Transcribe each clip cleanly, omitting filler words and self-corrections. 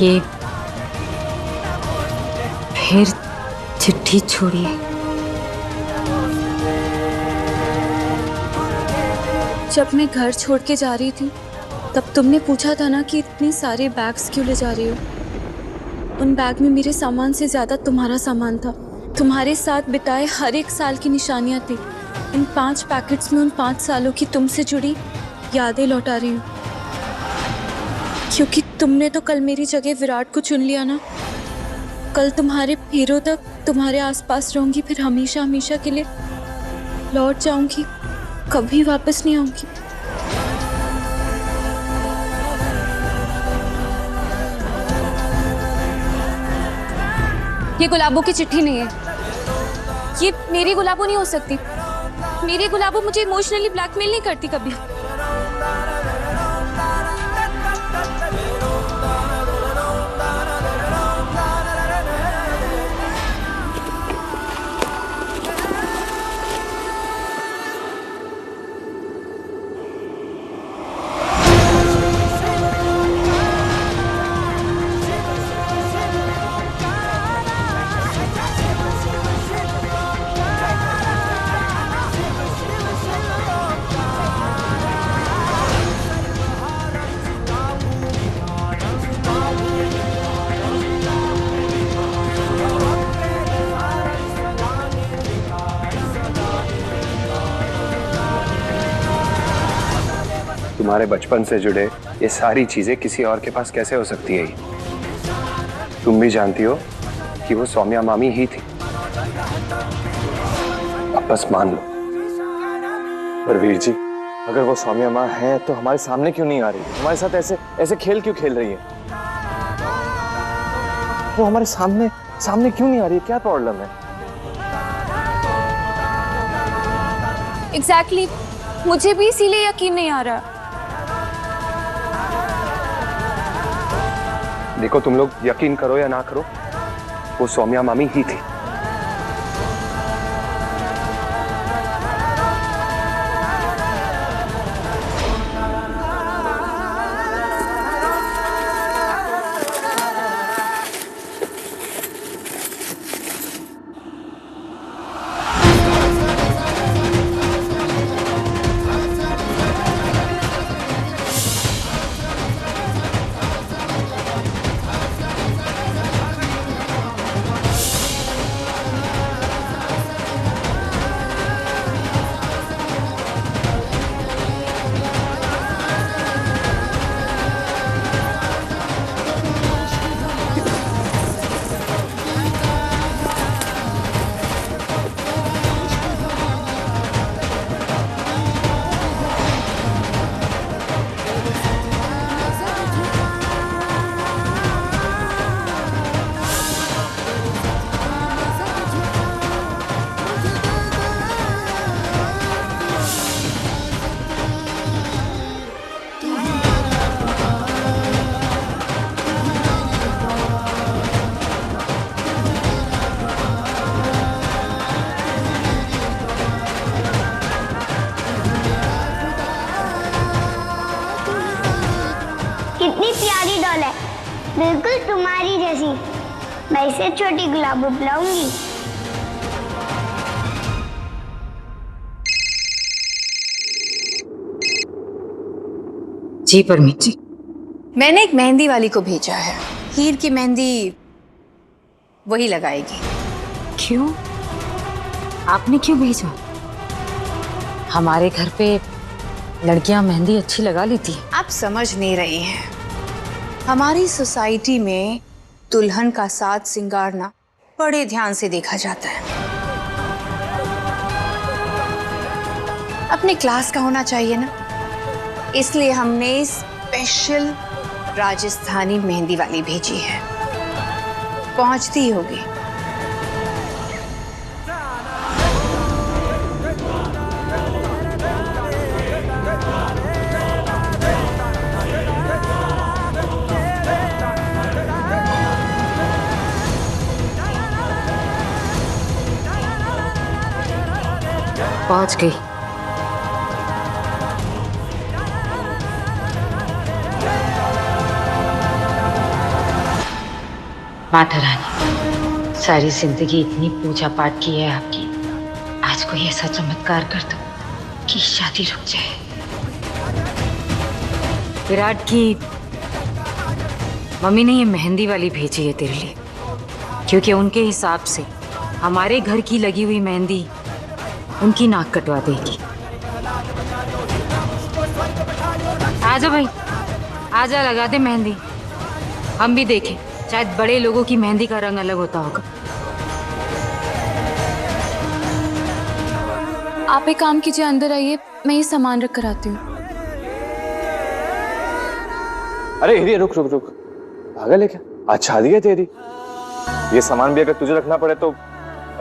ये फिर चिट्ठी छोड़ी। जब मैं घर छोड़ के जा रही थी तब तुमने पूछा था ना कि इतने सारे बैग्स क्यों ले जा रही हो। उन बैग में मेरे सामान से ज्यादा तुम्हारा सामान था। तुम्हारे साथ बिताए हर एक साल की निशानियां थी। इन 5 पैकेट्स में उन 5 सालों की तुमसे जुड़ी यादें लौटा रही हूँ। क्योंकि तुमने तो कल मेरी जगह विराट को चुन लिया ना। कल तुम्हारे पैरों तक तुम्हारे आसपास रहूंगी, फिर हमेशा हमेशा के लिए लौट जाऊंगी, कभी वापस नहीं आऊंगी। ये गुलाबों की चिट्ठी नहीं है। ये मेरी गुलाबों नहीं हो सकती। मेरी गुलाबों मुझे इमोशनली ब्लैकमेल नहीं करती कभी। तुम्हारे बचपन से जुड़े ये सारी चीजें किसी और के पास कैसे हो सकती है? तुम भी जानती हो कि वो सौम्या मामी ही थी। अब बस मान लो। पर वीर जी, अगर वो सौम्या माँ है तो हमारे सामने क्यों नहीं आ रही? हमारे साथ ऐसे ऐसे खेल क्यों खेल रही है? वो हमारे सामने सामने क्यों नहीं आ रही है? क्या प्रॉब्लम है? एग्जैक्टली, मुझे भी इसीलिए यकीन नहीं आ रहा। देखो, तुम लोग यकीन करो या ना करो, वो सौम्या मामी ही थी। कितनी प्यारी डॉल है, बिल्कुल तुम्हारी जैसी। मैं इसे छोटी गुलाबो बुलाऊंगी। जी परमीत जी। मैंने एक मेहंदी वाली को भेजा है। हीर की मेहंदी वही लगाएगी। क्यों? आपने क्यों भेजा? हमारे घर पे लड़कियां मेहंदी अच्छी लगा लेती हैं। आप समझ नहीं रही हैं। हमारी सोसाइटी में दुल्हन का साज सिंगारना बड़े ध्यान से देखा जाता है। अपने क्लास का होना चाहिए ना, इसलिए हमने स्पेशल राजस्थानी मेहंदी वाली भेजी है। पहुंचती होगी। पहुंच गई। माता रानी, सारी जिंदगी इतनी पूजा पाठ की है आपकी, आज कोई ऐसा चमत्कार कर दो कि शादी रुक जाए। विराट की मम्मी ने ये मेहंदी वाली भेजी है तेरे लिए, क्योंकि उनके हिसाब से हमारे घर की लगी हुई मेहंदी उनकी नाक कटवा देगी। आजा भाई, आजा, लगा दे मेहंदी, हम भी देखें, शायद बड़े लोगों की मेहंदी का रंग अलग होता होगा। आप एक काम कीजिए, अंदर आइए, मैं ये सामान रख कर आती हूँ। अरे हिरिया रुक रुक रुक, पागल है क्या? आज शादी है तेरी, ये सामान भी अगर तुझे रखना पड़े तो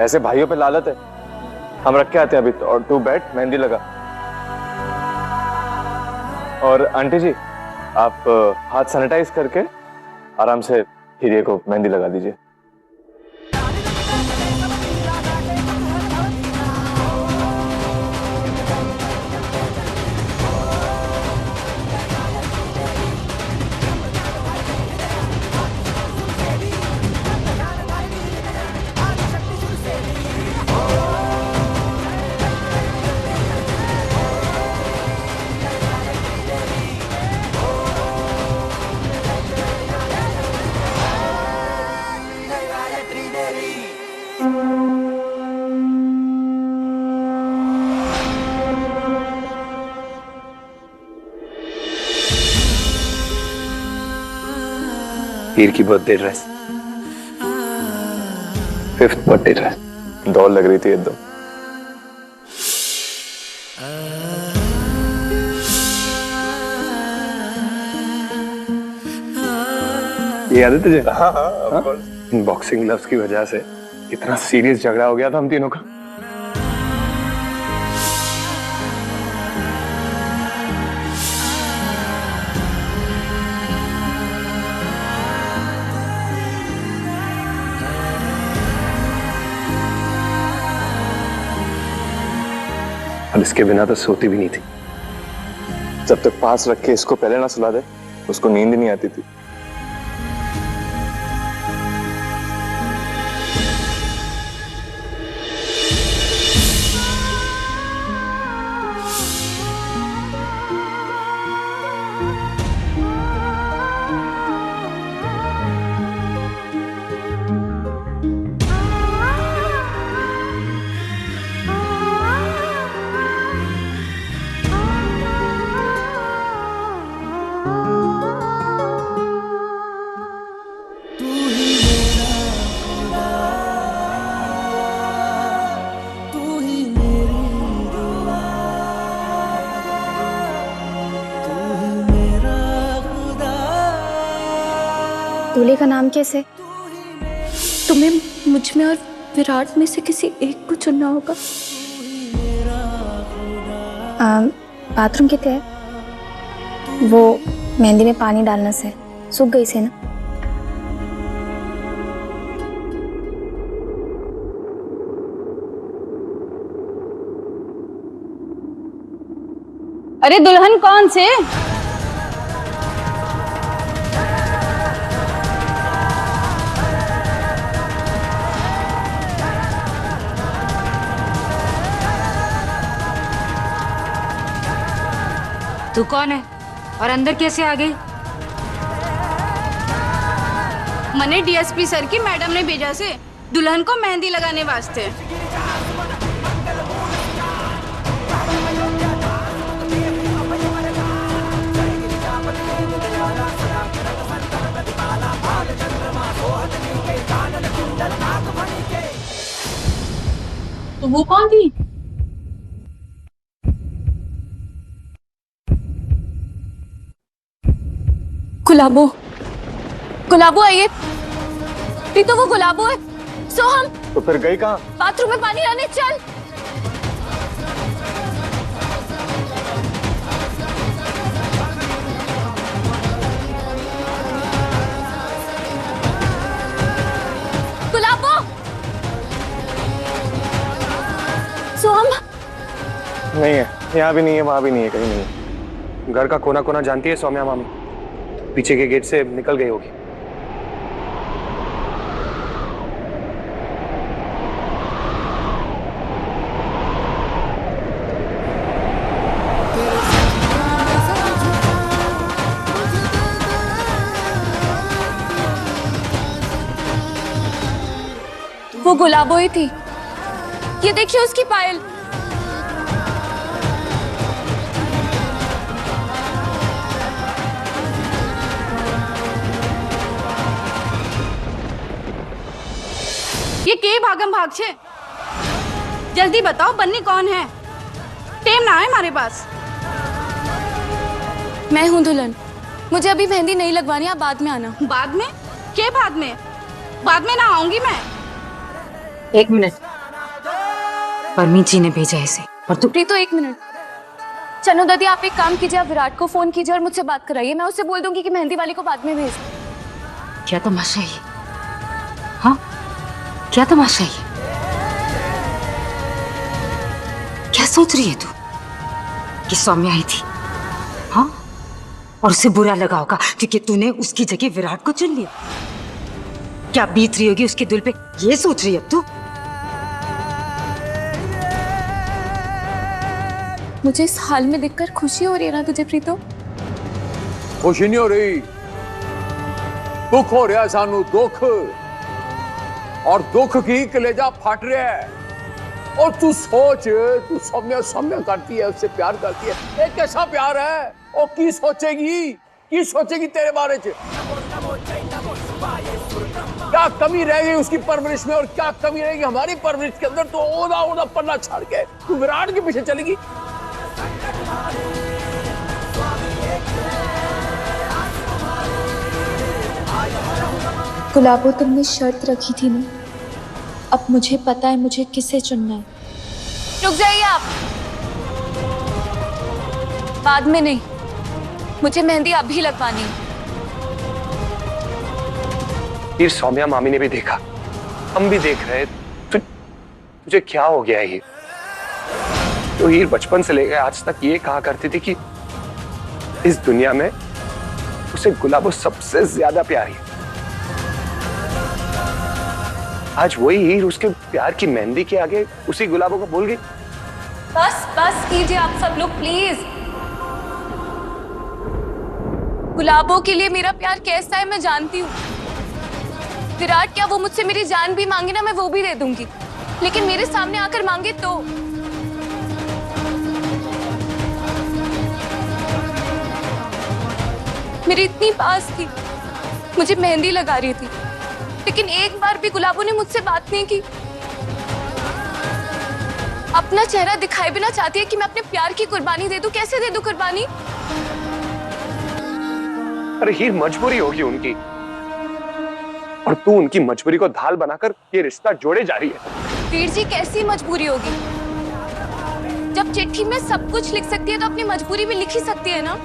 ऐसे भाइयों पे लालत है। हम रख के आते हैं अभी तो, और तू बैठ, मेहंदी लगा। और आंटी जी, आप हाथ सैनिटाइज करके आराम से हिरिया को मेहंदी लगा दीजिए। हीर की birthday dress, 5th birthday dress, दौड़ लग रही थी एकदम। ये याद है तुझे? हाँ? बॉक्सिंग ग्लव्स की वजह से इतना सीरियस झगड़ा हो गया था हम तीनों का। अब इसके बिना तो सोती भी नहीं थी। जब तक पास रख के इसको पहले ना सुला दे, उसको नींद नहीं आती थी। दूल्हे का नाम कैसे? तुम्हें मुझ में और विराट में से किसी एक को चुनना होगा। बाथरूम कितने है? वो मेहंदी में पानी डालना से सूख गई से ना। अरे दुल्हन कौन से? तू कौन है और अंदर कैसे आ गई? मने डीएसपी सर की मैडम ने भेजा से दुल्हन को मेहंदी लगाने वास्ते। तो वो कौन थी? गुलाबो, गुलाबो आइए। तो वो गुलाबो है। सोहम, तो फिर गई कहाँ? बाथरूम में पानी लाने चल। गुलाबो, सोहम। नहीं है, यहाँ भी नहीं है, वहां भी नहीं है, कहीं नहीं है। घर का कोना कोना जानती है सौम्या मामी, पीछे के गेट से निकल गई होगी। गुलाबो ही थी। ये देखिए उसकी पायल। ये के भागम भाग छे? जल्दी बताओ बन्नी कौन है? टेम ना है हमारे पास। मैं हूँ दुल्हन। मुझे अभी मेहंदी नहीं लगवानी, आप बाद में आना। बाद में? के बाद में? बाद में ना आऊंगी मैं। एक मिनट, परमीत जी ने भेजा इसे। और तू? प्रीतो एक मिनट। चनो दादी आप एक काम कीजिए, आप विराट को फोन कीजिए और मुझसे बात कराइए। मैं उससे बोल दूंगी कि मेहंदी वाली को बाद में भेज। क्या तमाशा है? हाँ, क्या तमाशा है? क्या सोच रही है तू कि सौम्या आई थी? हाँ, और उसे बुरा लगा होगा क्योंकि तूने उसकी जगह विराट को चुन लिया। क्या बीत रही होगी उसके दिल पे, ये सोच रही है तू? मुझे इस हाल में देखकर खुशी हो रही है ना तुझे प्रीतो? खुशी नहीं हो रही, दुख हो रहा है सानू, दुख। और दुख की कलेजा फट रहा है। और तू सोच, तू सौम्या सौम्या करती है, उससे प्यार करती है। ये कैसा प्यार है? और की सोचेगी तेरे बारे में? क्या कमी रह गई उसकी परवरिश में और क्या कमी रहेगी हमारी परवरिश के अंदर? तो ओदा ओदा पन्ना छाड़ के तू विराट के पीछे चलेगी। गुलाबो तुमने शर्त रखी थी ना, अब मुझे पता है मुझे किसे चुनना है। रुक जाइए आप। बाद में नहीं, मुझे मेहंदी अभी लगवानी है। हीर, सौम्या मामी ने भी देखा, हम भी देख रहे। तुझे क्या हो गया ये? तो हीर बचपन से लेकर आज तक ये कहा करती थी कि इस दुनिया में उसे गुलाबो सबसे ज्यादा प्यारी है। आज वही हीर उसके प्यार की मेहंदी के आगे उसी गुलाबो को भूल गई। बस कीजिए आप सब लोग प्लीज। गुलाबो के लिए मेरा प्यार कैसा है मैं जानती हूँ। विराट क्या वो मुझसे मेरी जान भी मांगे ना, मैं वो भी दे दूंगी, लेकिन मेरे सामने आकर मांगे तो। मेरी इतनी पास थी, मुझे मेहंदी लगा रही थी, लेकिन एक बार भी गुलाबो ने मुझसे बात नहीं की। अपना चेहरा दिखाए बिना चाहती है कि मैं अपने प्यार की कुर्बानी दे दूं। कैसे दे दूं कुर्बानी? अरे हीर, मजबूरी होगी उनकी, और तू उनकी मजबूरी को ढाल बनाकर ये रिश्ता जोड़े जा रही है। वीर जी कैसी मजबूरी होगी? जब चिट्ठी में सब कुछ लिख सकती है तो अपनी मजबूरी भी लिख ही सकती है ना।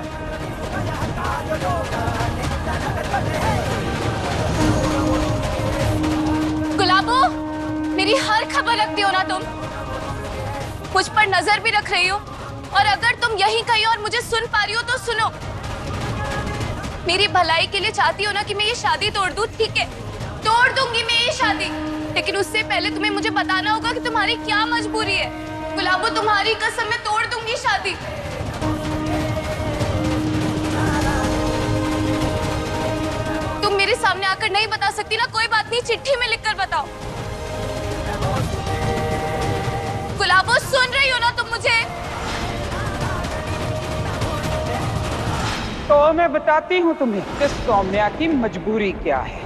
गुलाबो, मेरी हर खबर रखती हो ना तुम? मुझ पर नजर भी रख रही हो, और अगर तुम यहीं कहीं और मुझे सुन पा रही हो तो सुनो। मेरी भलाई के लिए चाहती हो ना कि मैं ये शादी तोड़ दूं? ठीक है, तोड़ दूंगी मैं ये शादी, लेकिन उससे पहले तुम्हें मुझे बताना होगा कि तुम्हारी क्या मजबूरी है। गुलाबो, तुम्हारी कसम मैं तोड़ दूंगी शादी। तुम मेरे सामने आकर नहीं बता सकती ना, कोई बात नहीं, चिट्ठी में लिखकर बताओ। गुलाबो, सुन रही हो ना तुम मुझे? तो मैं बताती हूँ तुम्हें कि सौम्या की मजबूरी क्या है।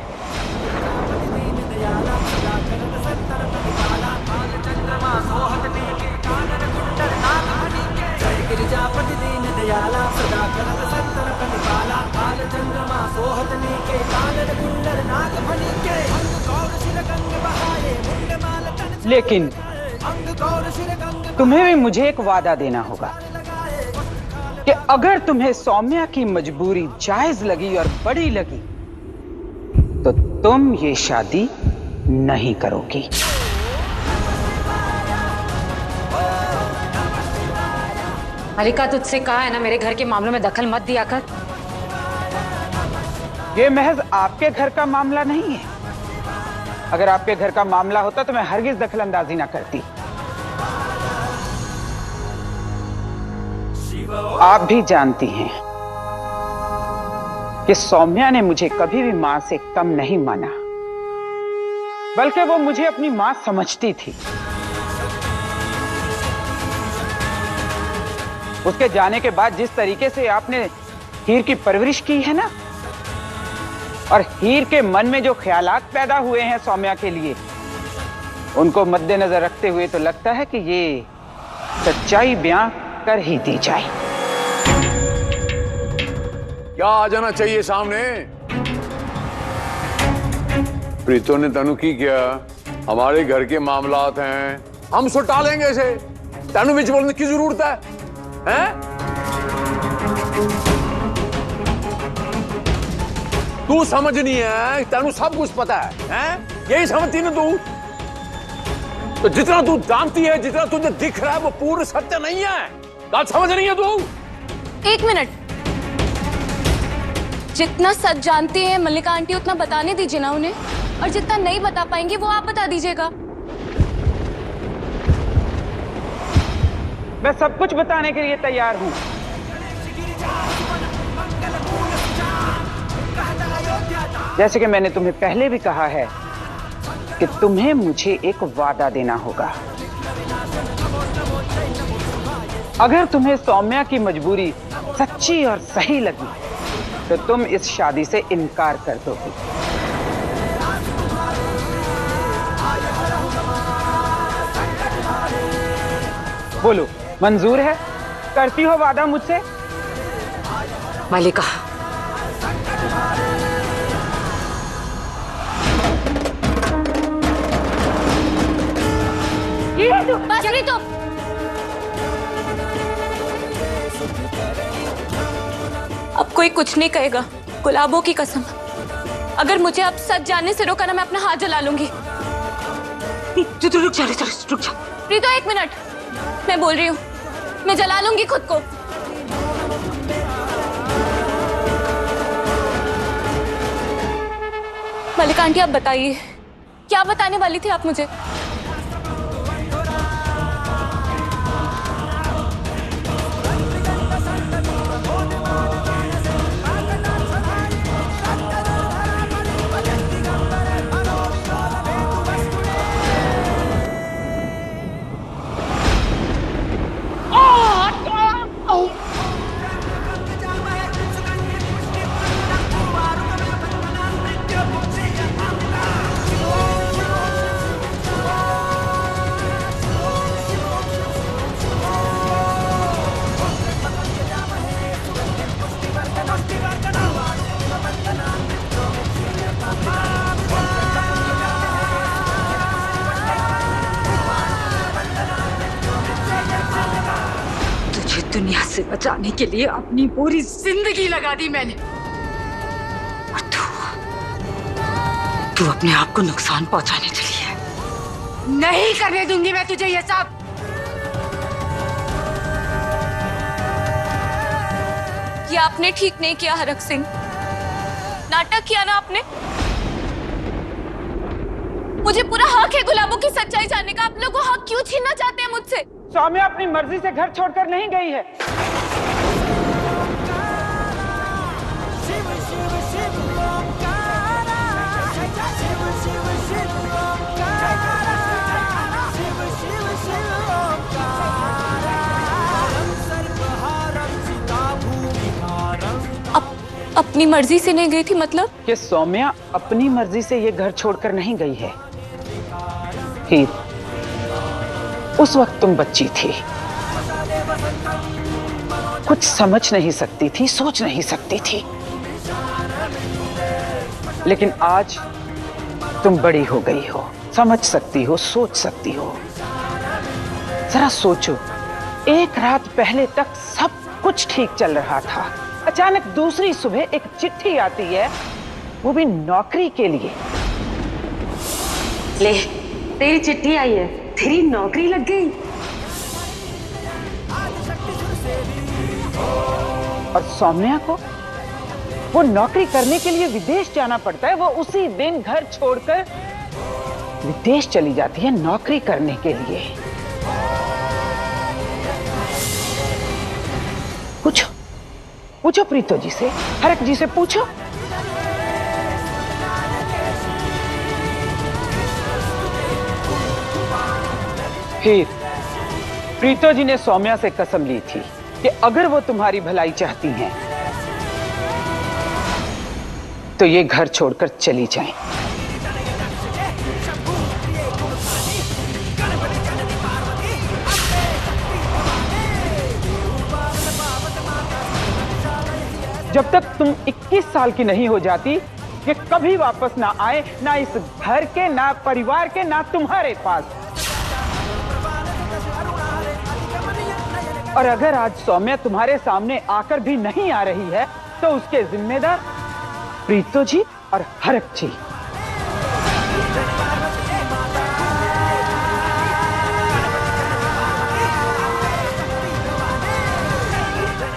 लेकिन तुम्हें भी मुझे एक वादा देना होगा कि अगर तुम्हें सौम्या की मजबूरी जायज लगी और बड़ी लगी तो तुम ये शादी नहीं करोगी। मलिका, तुझसे कहा है ना मेरे घर के मामलों में दखल मत दिया कर। ये महज आपके घर का मामला नहीं है। अगर आपके घर का मामला होता तो मैं हरगिज दखल अंदाजी ना करती। आप भी जानती हैं कि सौम्या ने मुझे कभी भी मां से कम नहीं माना। बल्कि वो मुझे अपनी मां समझती थी। उसके जाने के बाद जिस तरीके से आपने हीर की परवरिश की है ना, और हीर के मन में जो ख्यालात पैदा हुए हैं सौम्या के लिए, उनको मद्देनजर रखते हुए तो लगता है कि ये सच्चाई बयां कर ही दी जाए। क्या आ जाना चाहिए सामने? प्रीतो ने तनु की किया, हमारे घर के मामलात हैं, हम सुटा लेंगे इसे। तनु बिच बोलने की जरूरत है, हैं? तू समझ नहीं है, तनु सब कुछ पता है, हैं? यही समझती ना तू? तो जितना तू जानती है, जितना तुझे दिख रहा है, वो पूर्ण सत्य नहीं है। बात समझ नहीं है तू? एक मिनट, जितना सच जानती है मल्लिका आंटी उतना बताने दीजिए ना उन्हें, और जितना नहीं बता पाएंगी वो आप बता दीजिएगा। मैं सब कुछ बताने के लिए तैयार हूं। जैसे कि मैंने तुम्हें पहले भी कहा है कि तुम्हें मुझे एक वादा देना होगा। अगर तुम्हें सौम्या की मजबूरी सच्ची और सही लगी तो तुम इस शादी से इनकार कर दोगे। बोलो, मंजूर है? करती हो वादा मुझसे? मल्लिका, बस प्रीतो, अब कोई कुछ नहीं कहेगा, गुलाबों की कसम। अगर मुझे अब सच जानने से रोका ना, मैं अपना हाथ जला लूंगी। तू रुक जा, रुक जा। प्रीतो एक मिनट, मैं बोल रही हूँ, मैं जला लूंगी खुद को। मल्लिका आंटी आप बताइए, क्या बताने वाली थी आप मुझे? दुनिया से बचाने के लिए अपनी पूरी जिंदगी लगा दी मैंने, और तू अपने आप को नुकसान पहुंचाने चली है। नहीं करने दूंगी मैं तुझे ये सब। ये आपने ठीक नहीं किया हरक सिंह, नाटक किया ना आपने। मुझे पूरा हक है गुलाबों की सच्चाई जानने का, आप लोग वो हक क्यों छीनना चाहते हैं मुझसे? सौम्या अपनी मर्जी से घर छोड़कर नहीं गई है। अपनी मर्जी से नहीं गई थी मतलब? कि सौम्या अपनी मर्जी से ये घर छोड़कर नहीं गई है। हीर, उस वक्त तुम बच्ची थी, कुछ समझ नहीं सकती थी, सोच नहीं सकती थी, लेकिन आज तुम बड़ी हो गई हो, समझ सकती हो, सोच सकती हो। जरा सोचो, एक रात पहले तक सब कुछ ठीक चल रहा था, अचानक दूसरी सुबह एक चिट्ठी आती है, वो भी नौकरी के लिए। ले, तेरी चिट्ठी आई है, तेरी नौकरी लग गई। और सौम्या को वो नौकरी करने के लिए विदेश जाना पड़ता है। वो उसी दिन घर छोड़कर विदेश चली जाती है नौकरी करने के लिए। पूछो, पूछो प्रीतो जी से, हरक जी से पूछो। फिर प्रीतो जी ने सौम्या से कसम ली थी कि अगर वो तुम्हारी भलाई चाहती हैं तो ये घर छोड़कर चली जाएं। जब तक तुम 21 साल की नहीं हो जाती ये कभी वापस ना आए, ना इस घर के, ना परिवार के, ना तुम्हारे पास। और अगर आज सौम्या तुम्हारे सामने आकर भी नहीं आ रही है तो उसके जिम्मेदार प्रीतो जी और हरक जी।